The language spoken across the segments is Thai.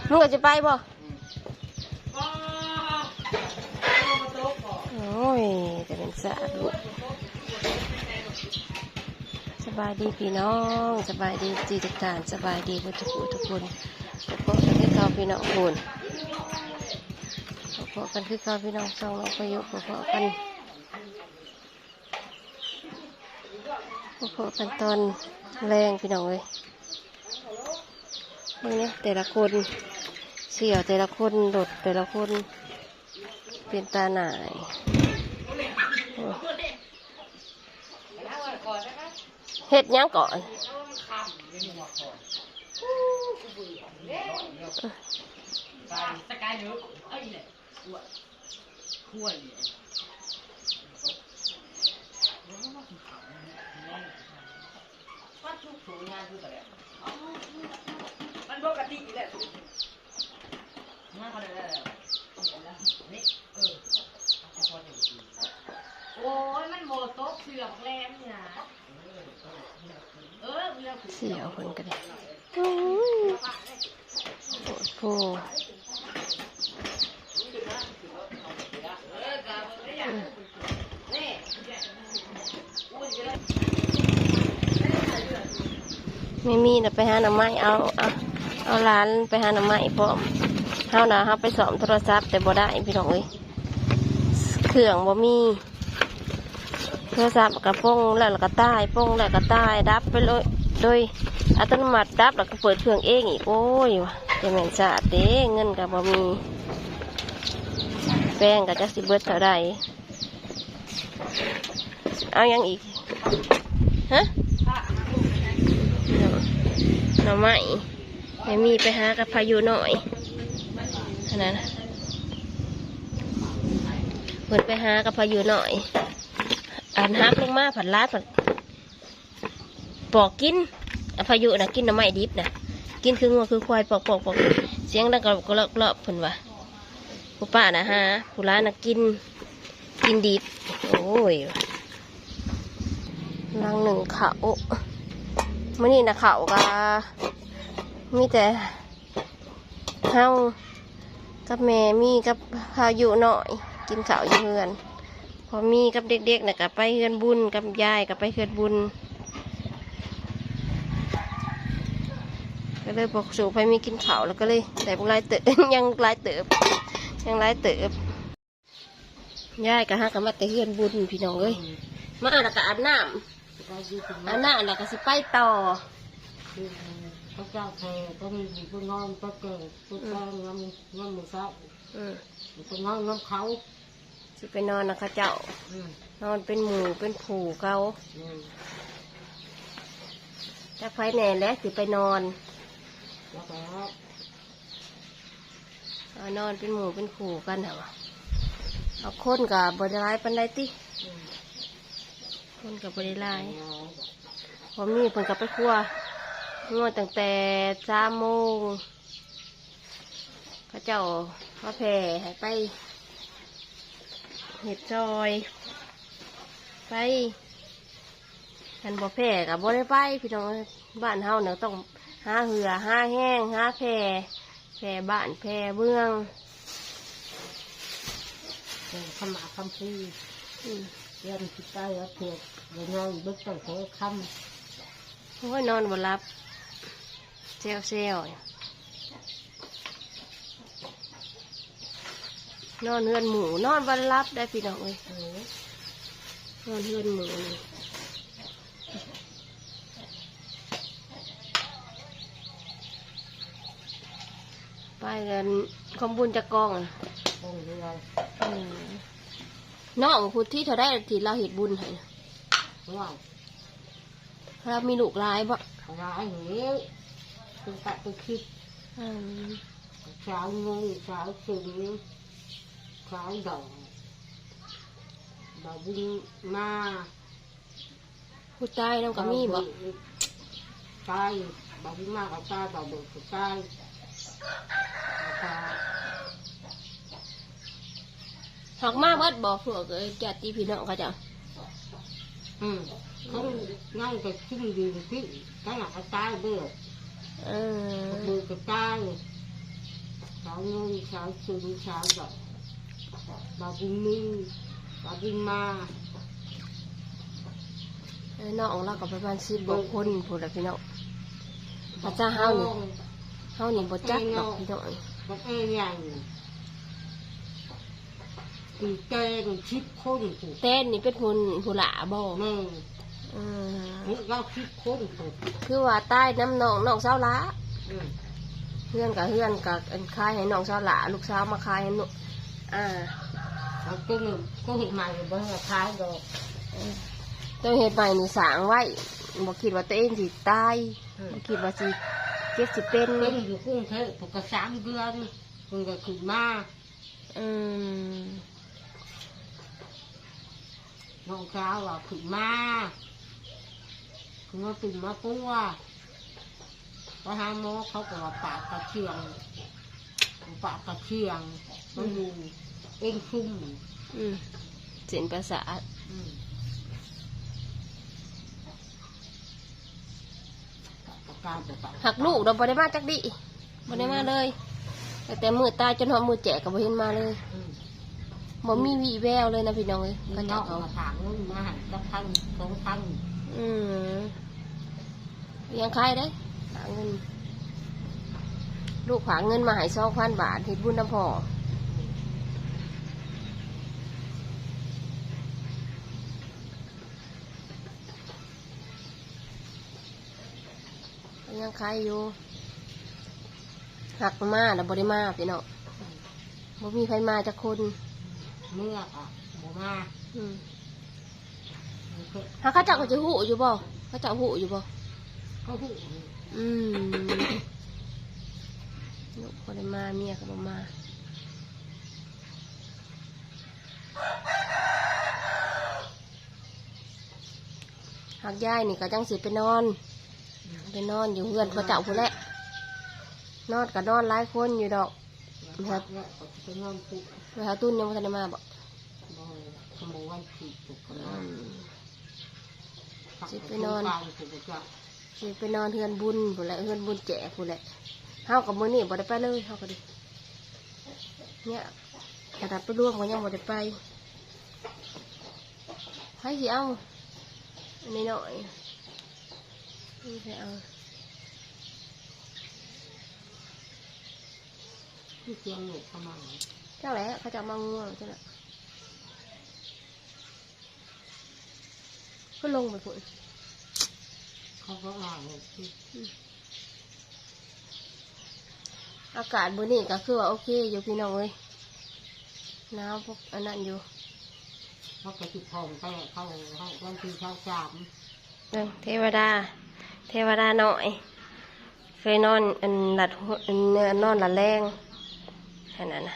มึงก็จะไปบ่โอ้ยจะเป็นสะอาดลูกสบายดีพี่น้องสบายดีจีทุกท่านสบายดีทุกคนพบกันคือเขาพี่น้องคุณพบกันคือเขาพี่น้องสองน้องประยุกต์พบกันตอนแรงพี่น้องเลยนี่แต่ละคนเสี่ยวแต่ละคนหลดแต่ละคนเป็นตาหน่ายเฮ็ดยังก่อนมันปกติแหละน่าเขาได้แล้วนี่โอ้ยมันโมโต๊ะเสือกแรงเนี่ยเสี่ยวคนกันเลยโอ้โหไม่มีนะไปหาหน่อไม้เอาร้านไปหาหน่อไม้พร้อมเฮานะเฮาไปสอมโทรศัพท์แต่บ่ได้พี่น้องเอ้ยเครื่องบ่มีโทรศัพท์กระป้งแล้วก็ตายป้งแล้วก็ตายดับไปเลยโดยอัตโนมัติดับแล้วก็เปิดเครื่องเองอีกโอ้ยจะเหม็นสะอาดเด้เงินกับบ่มีแป้งกับจักสิเบิดเท่าใดเอายังอีกฮะหน่อไม้ไม่มีไปหากับพายุหน่อยขนาดนั้นเปิดไปหากับพายุหน่อยอันฮักลงมาผัดลาดผัดปอกกินพายุนะกินหน่อไม้ดิบนะกินคืองัวคือควายปอกเสียงดังก็เลาะเพิ่นว่าผู้ป้านะฮะผู้ร้านนะกินดิบโอ้ยลังหนึ่งเขาเมื่อนี้นะเขาก็มีแต่เฮากับแม่มีกับพายุหน่อยกินข้าวอยู่เฮือนพอมีกับเด็กๆนะกับไปเฮือนบุญกับยายกับไปเฮือนบุญก็เลยบอกสู่ไปมีกินข้าวแล้วก็เลยแต่พวกไรเติบ ยังไรเติบยายกับฮะกับมาแต่เฮือนบุญพี่น้องเอ้ยมาแล้วก็อาบน้ำแล้วก็สิไปต่อพระเจ้าแผ่ก็มีผู้นอนพระเกิดผู้แก่งามมือซ้ายผู้นอนน้ำเขาสิไปนอนนะคะเจ้านอนเป็นหมูเป็นผูเขาจะไฟแหน่แล้วสิไปนอนนอนเป็นหมูเป็นผูกันเหรอเอาคนกับบริไลปันไดติคนกับบริไลพอมีเพิ่นกับไปครัวงวดตั้งแต่3 โมงพระเจ้าพระแผ่ให้ไปเห็ดซอยไปกันบ่แผ่กับบ่ได้ไปพี่น้องบ้านเฮาเนี่ยต้องหาเหือหาแห้งหาแผ่บ้านแผ่เมืองคำหมาคำพูเรียนคิดใต้แล้วถูกเดี๋ยวนอนบึกตั้งแต่ค่ำโอ้ยนอนบ่หลับเซลนอนเฮือนหมูนอนบ่หลับได้พี่น้องเอ้ยนอนเฮือนหมูไปกันคำบุญจะกองน้องพูดที่เธอได้ที่เราเห็ดบุญให้เรามีลูกหลายบ่หลายเหนียวคือตัดไปคิดสาวงงสาวถึงสาวดอกบุญมาผู้ตายน้องก็มีบ่ตายบุญมากับตายดอกบุญตายหักมาเบิดบ่พวกญาติพี่น้องเขาจ้ะเขานั่งจะขึ้นดีขึ้นตั้งหลักตายเบื่อมือก็ตาย cháu ngôn cháu trứng cháu đậu bà Vinh Minh bà Vinh Ma น้องเราก็ประมาณ10 คนพูดแล้วพี่น้องพระเจ้าเฮานี่บ่จักดอกพี่น้อง bà e nhàng thì tên chip khôn của เต้นนี่เป็นผู้หลาบ่ mẹ อืม những rau chip khôn của คือว่าใต้น้ำน้องสาวหลา ừ. เพื่อนกับอันคายให้น้องสาวหลาลูกสาวมาคายให้หนูcó hiện mày bây giờ thái rồi ตัวเฮ็ดใหม่นี่สร้างไว้บ่คิดว่าตัวเองสิตายบ่คิดว่าสิเจ็บสิเป็น bên thì cũng thế có cả sáng gương còn cả khử ma อืม ngọn cao là khử ma nó tìm ma cua có hai mô không có là bạc cả chiềng nó dùng êm khung อืมเส้นประสาท หักลูกเราบ่ได้มาจักดิบ่ได้มาเลยแต่มือตายจนหอมมือแจกก็บ่เห็นมาเลยบ่มีวี่แววเลยนะพี่น้องเอ้ยก็จักเอา ถางมาหันกับทั้งสองทั้ง อืมยังใครได้หาเงินลูกฝากเงินมาให้2,000 บาทเฮ็ดบุญน้ำพ่อยังใครอยู่หักมาแล้วบ่ได้มาพี่น้องบ่มีใครมาจักคน เมื่ออ่ะหมูมา อืมเขาเจ้าก็จะหูอยู่บ่เขาเจ้าหูอยู่บ่ เขาหู อืมลูกบ่ได้มาเมียก็บ่มาหักยายนี่ก็จังสิไปนอนอยู่เฮือนเขาเจ้าผู้นแหละนอนก็นอนหลายคนอยู่ดอก ครับไปนอนปุ๊บ ไปหาตุ้นยังบ่ทันได้มาบ่ ขโมยวันผิดถูกกัน อืม สิไปนอนถูกจ้ะ สิไปนอนเฮือนบุญผู้นแหละเฮือนบุญแจกผู้นแหละเฮากับมื้อนี้บ่ได้ไปเลยเฮาก็ดิเนี่ยขนาดไปร่วมก็ยังบ่ได้ไปให้สิเอาอันนี้หน่อยนี่สิเอา ที่เชียงหนูเข้ามา เจ้าแหละเขาจะเอามาง่วงใช่ไหมก็ลงไปพุ่น เขาก็อ่านที่ อากาศมื้อนี้ก็คือว่าโอเคอยู่พี่น้องเอ้ยหนาวพวกอันนั้นอยู่ เขาไปติดทองไปเขาวันที่เช้าจาม เทวดาหน่อยเคยนอนอันหลัดอันเนื้อนอนหลัดแรงแค่นั้นนะ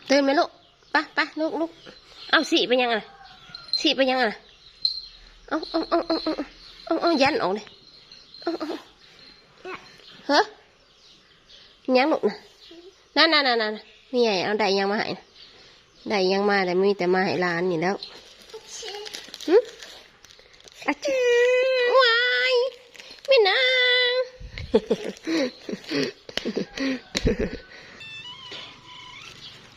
ตื่นไหมลูกไปลูกเอาสีไปยังไงเอายันออกเลยเฮ้ยยังลูกนั่นนี่ไงเอาได้ยังมาให้ได้ยังมาแต่มีแต่มาให้ร้านนี่แล้วอาจารย์วายไม่นาง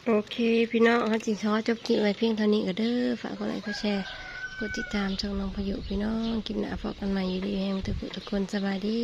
โอเคพี่น้องเขาจริงขอจบคลิปไว้เพียงเท่านี้ก็เด้อฝากกดไลค์กดแชร์กดติดตามช่องน้องพายุพี่น้องคลิปหน้าพบกันใหม่อยู่ดีแห่งทุกคนสบายดี